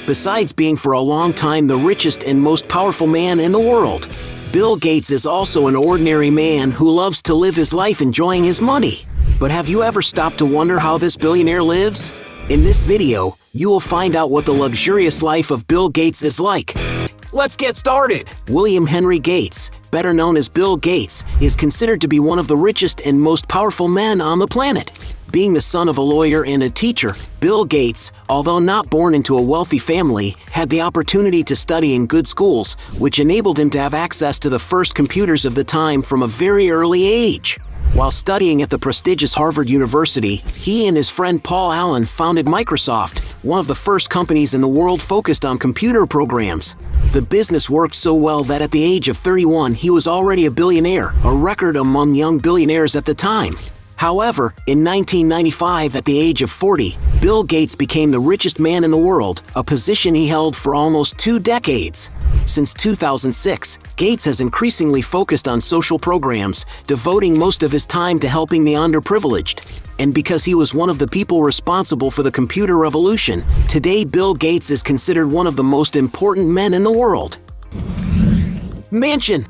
besides being for a long time the richest and most powerful man in the world. Bill Gates is also an ordinary man who loves to live his life enjoying his money. But have you ever stopped to wonder how this billionaire lives? In this video, you will find out what the luxurious life of Bill Gates is like. Let's get started! William Henry Gates, better known as Bill Gates, is considered to be one of the richest and most powerful men on the planet. Being the son of a lawyer and a teacher, Bill Gates, although not born into a wealthy family, had the opportunity to study in good schools, which enabled him to have access to the first computers of the time from a very early age. While studying at the prestigious Harvard University, he and his friend Paul Allen founded Microsoft, one of the first companies in the world focused on computer programs. The business worked so well that at the age of 31 he was already a billionaire, a record among young billionaires at the time. However, in 1995, at the age of 40, Bill Gates became the richest man in the world, a position he held for almost 2 decades. Since 2006, Gates has increasingly focused on social programs, devoting most of his time to helping the underprivileged. And because he was one of the people responsible for the computer revolution, today Bill Gates is considered one of the most important men in the world. Mansion.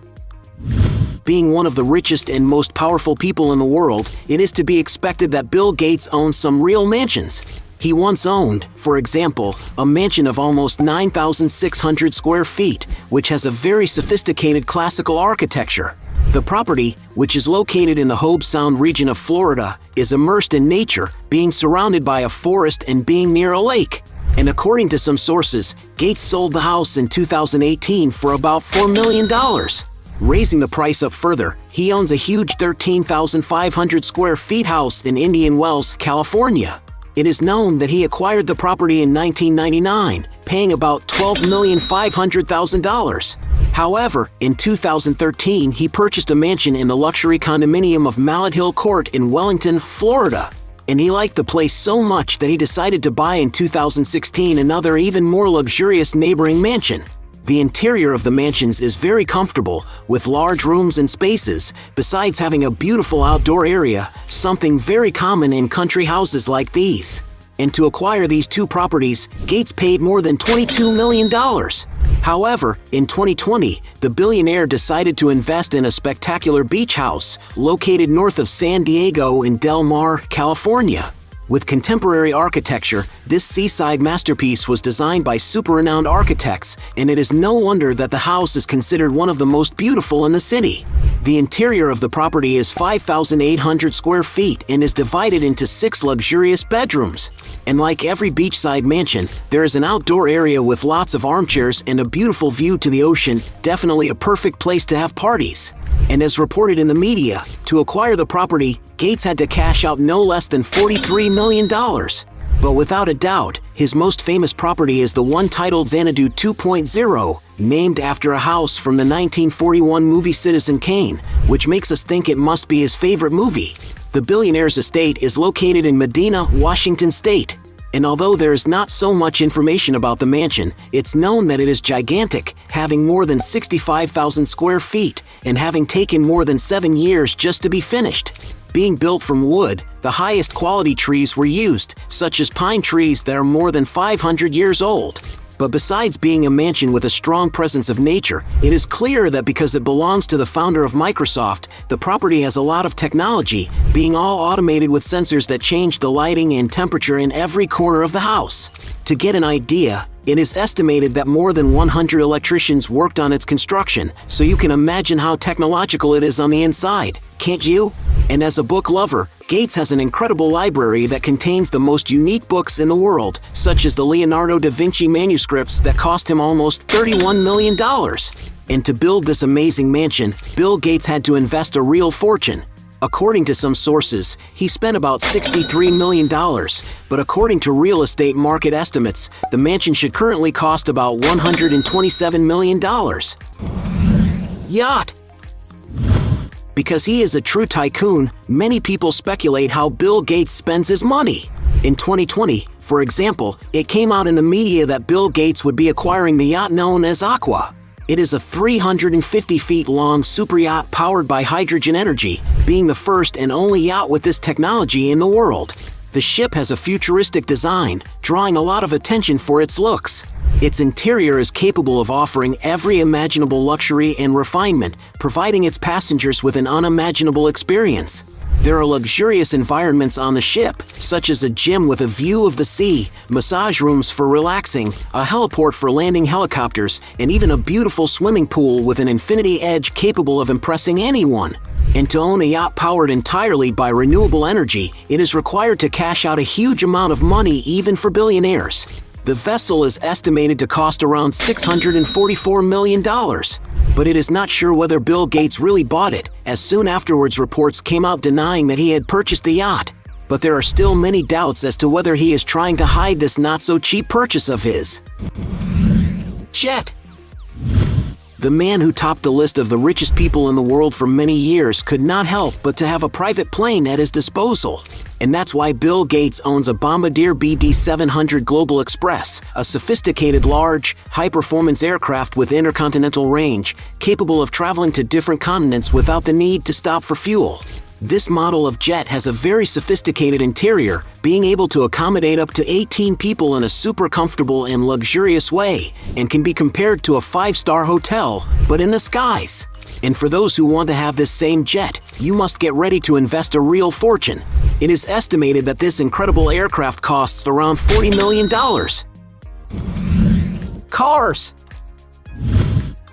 Being one of the richest and most powerful people in the world, it is to be expected that Bill Gates owns some real mansions. He once owned, for example, a mansion of almost 9,600 square feet, which has a very sophisticated classical architecture. The property, which is located in the Hobe Sound region of Florida, is immersed in nature, being surrounded by a forest and being near a lake. And according to some sources, Gates sold the house in 2018 for about $4 million. Raising the price up further, he owns a huge 13,500 square feet house in Indian Wells, California. It is known that he acquired the property in 1999, paying about $12,500,000. However, in 2013 he purchased a mansion in the luxury condominium of Mallet Hill Court in Wellington, Florida. And he liked the place so much that he decided to buy in 2016 another even more luxurious neighboring mansion. The interior of the mansions is very comfortable, with large rooms and spaces, besides having a beautiful outdoor area, something very common in country houses like these. And to acquire these 2 properties, Gates paid more than $22 million. However, in 2020, the billionaire decided to invest in a spectacular beach house located north of San Diego in Del Mar, California. With contemporary architecture, this seaside masterpiece was designed by super-renowned architects, and it is no wonder that the house is considered one of the most beautiful in the city. The interior of the property is 5,800 square feet and is divided into 6 luxurious bedrooms. And like every beachside mansion, there is an outdoor area with lots of armchairs and a beautiful view to the ocean, definitely a perfect place to have parties. And as reported in the media, to acquire the property, Gates had to cash out no less than $43 million. But without a doubt, his most famous property is the one titled Xanadu 2.0, named after a house from the 1941 movie Citizen Kane, which makes us think it must be his favorite movie. The billionaire's estate is located in Medina, Washington State. And although there is not so much information about the mansion, it's known that it is gigantic, having more than 65,000 square feet, and having taken more than 7 years just to be finished. Being built from wood, the highest quality trees were used, such as pine trees that are more than 500 years old. But besides being a mansion with a strong presence of nature, it is clear that because it belongs to the founder of Microsoft, the property has a lot of technology, being all automated with sensors that change the lighting and temperature in every corner of the house. To get an idea, it is estimated that more than 100 electricians worked on its construction, so you can imagine how technological it is on the inside, can't you? And as a book lover, Gates has an incredible library that contains the most unique books in the world, such as the Leonardo da Vinci manuscripts that cost him almost $31 million. And to build this amazing mansion, Bill Gates had to invest a real fortune. According to some sources, he spent about $63 million, but according to real estate market estimates, the mansion should currently cost about $127 million. Yacht. Because he is a true tycoon, many people speculate how Bill Gates spends his money. In 2020, for example, it came out in the media that Bill Gates would be acquiring the yacht known as Aqua. It is a 350 feet long super yacht powered by hydrogen energy, being the first and only yacht with this technology in the world. The ship has a futuristic design, drawing a lot of attention for its looks. Its interior is capable of offering every imaginable luxury and refinement, providing its passengers with an unimaginable experience. There are luxurious environments on the ship, such as a gym with a view of the sea, massage rooms for relaxing, a heliport for landing helicopters, and even a beautiful swimming pool with an infinity edge capable of impressing anyone. And to own a yacht powered entirely by renewable energy, it is required to cash out a huge amount of money even for billionaires. The vessel is estimated to cost around $644 million, but it is not sure whether Bill Gates really bought it, as soon afterwards reports came out denying that he had purchased the yacht. But there are still many doubts as to whether he is trying to hide this not-so-cheap purchase of his. Jet. The man who topped the list of the richest people in the world for many years could not help but to have a private plane at his disposal. And that's why Bill Gates owns a Bombardier BD700 Global Express, a sophisticated, large, high-performance aircraft with intercontinental range, capable of traveling to different continents without the need to stop for fuel. This model of jet has a very sophisticated interior, being able to accommodate up to 18 people in a super comfortable and luxurious way, and can be compared to a 5-star hotel, but in the skies. And for those who want to have this same jet, you must get ready to invest a real fortune. It is estimated that this incredible aircraft costs around $40 million. Cars.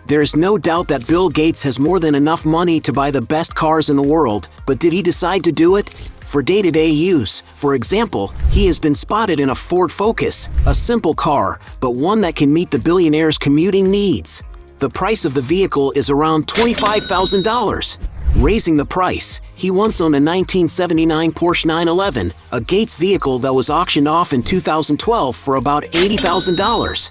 There is no doubt that Bill Gates has more than enough money to buy the best cars in the world, but did he decide to do it? For day-to-day use, for example, he has been spotted in a Ford Focus, a simple car, but one that can meet the billionaire's commuting needs. The price of the vehicle is around $25,000. Raising the price, he once owned a 1979 Porsche 911, a Gates vehicle that was auctioned off in 2012 for about $80,000.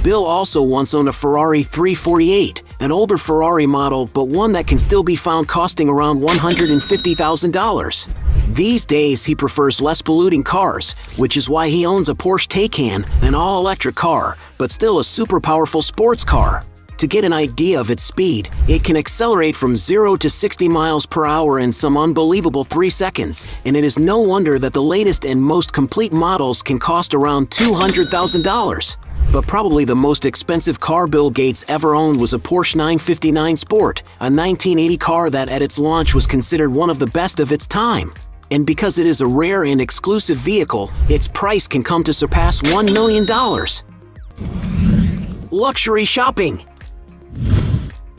Bill also once owned a Ferrari 348, an older Ferrari model but one that can still be found costing around $150,000. These days he prefers less polluting cars, which is why he owns a Porsche Taycan, an all-electric car, but still a super powerful sports car. To get an idea of its speed, it can accelerate from 0 to 60 miles per hour in some unbelievable 3 seconds, and it is no wonder that the latest and most complete models can cost around $200,000. But probably the most expensive car Bill Gates ever owned was a Porsche 959 Sport, a 1980 car that at its launch was considered one of the best of its time. And because it is a rare and exclusive vehicle, its price can come to surpass $1 million. Luxury shopping.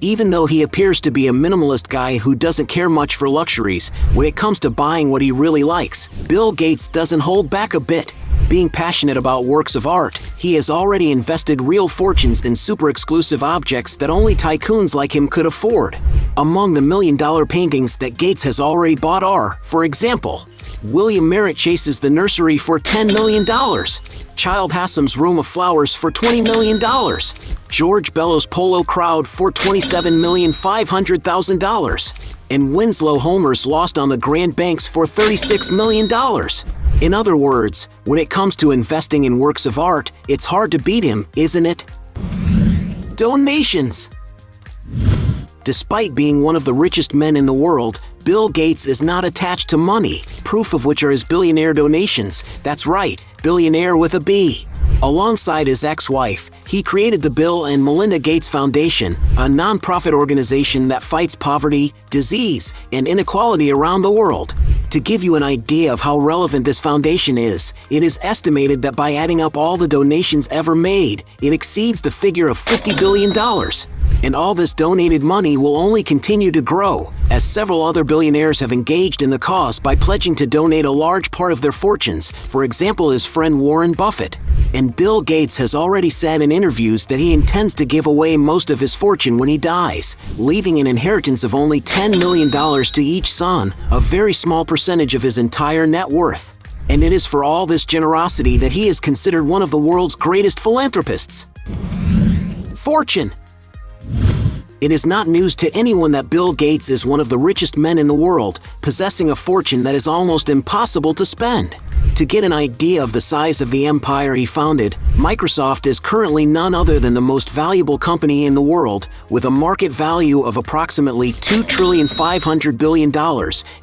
Even though he appears to be a minimalist guy who doesn't care much for luxuries, when it comes to buying what he really likes, Bill Gates doesn't hold back a bit. Being passionate about works of art, he has already invested real fortunes in super exclusive objects that only tycoons like him could afford. Among the million-dollar paintings that Gates has already bought are, for example, William Merritt Chase's The Nursery for $10 million, Child Hassam's Room of Flowers for $20 million, George Bellows' Polo Crowd for $27,500,000, and Winslow Homer's Lost on the Grand Banks for $36 million. In other words, when it comes to investing in works of art, it's hard to beat him, isn't it? Donations. Despite being one of the richest men in the world, Bill Gates is not attached to money, proof of which are his billionaire donations. That's right, billionaire with a B. Alongside his ex-wife, he created the Bill and Melinda Gates Foundation, a non-profit organization that fights poverty, disease, and inequality around the world. To give you an idea of how relevant this foundation is, it is estimated that by adding up all the donations ever made, it exceeds the figure of $50 billion. And all this donated money will only continue to grow, as several other billionaires have engaged in the cause by pledging to donate a large part of their fortunes, for example his friend Warren Buffett. And Bill Gates has already said in interviews that he intends to give away most of his fortune when he dies, leaving an inheritance of only $10 million to each son, a very small percentage of his entire net worth. And it is for all this generosity that he is considered one of the world's greatest philanthropists. Fortune. It is not news to anyone that Bill Gates is one of the richest men in the world, possessing a fortune that is almost impossible to spend. To get an idea of the size of the empire he founded, Microsoft is currently none other than the most valuable company in the world, with a market value of approximately $2,500 billion.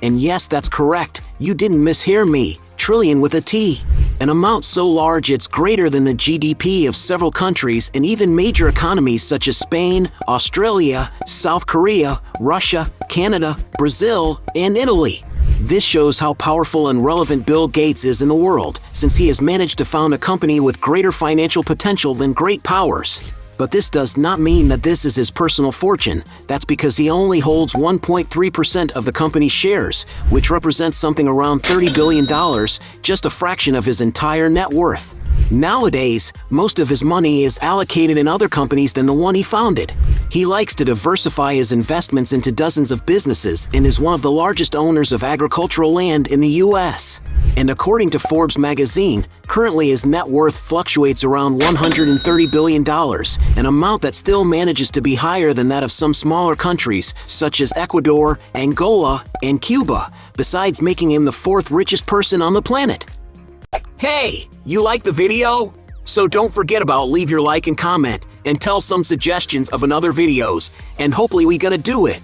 And yes, that's correct, you didn't mishear me, trillion with a T. An amount so large it's greater than the GDP of several countries and even major economies such as Spain, Australia, South Korea, Russia, Canada, Brazil, and Italy. This shows how powerful and relevant Bill Gates is in the world, since he has managed to found a company with greater financial potential than great powers. But this does not mean that this is his personal fortune. That's because he only holds 1.3% of the company's shares, which represents something around $30 billion, just a fraction of his entire net worth. Nowadays, most of his money is allocated in other companies than the one he founded. He likes to diversify his investments into dozens of businesses and is one of the largest owners of agricultural land in the US. And according to Forbes magazine, currently his net worth fluctuates around $130 billion, an amount that still manages to be higher than that of some smaller countries such as Ecuador, Angola, and Cuba, besides making him the fourth richest person on the planet. Hey, you like the video? So don't forget about leave your like and comment and tell some suggestions of another videos, and hopefully we gonna do it.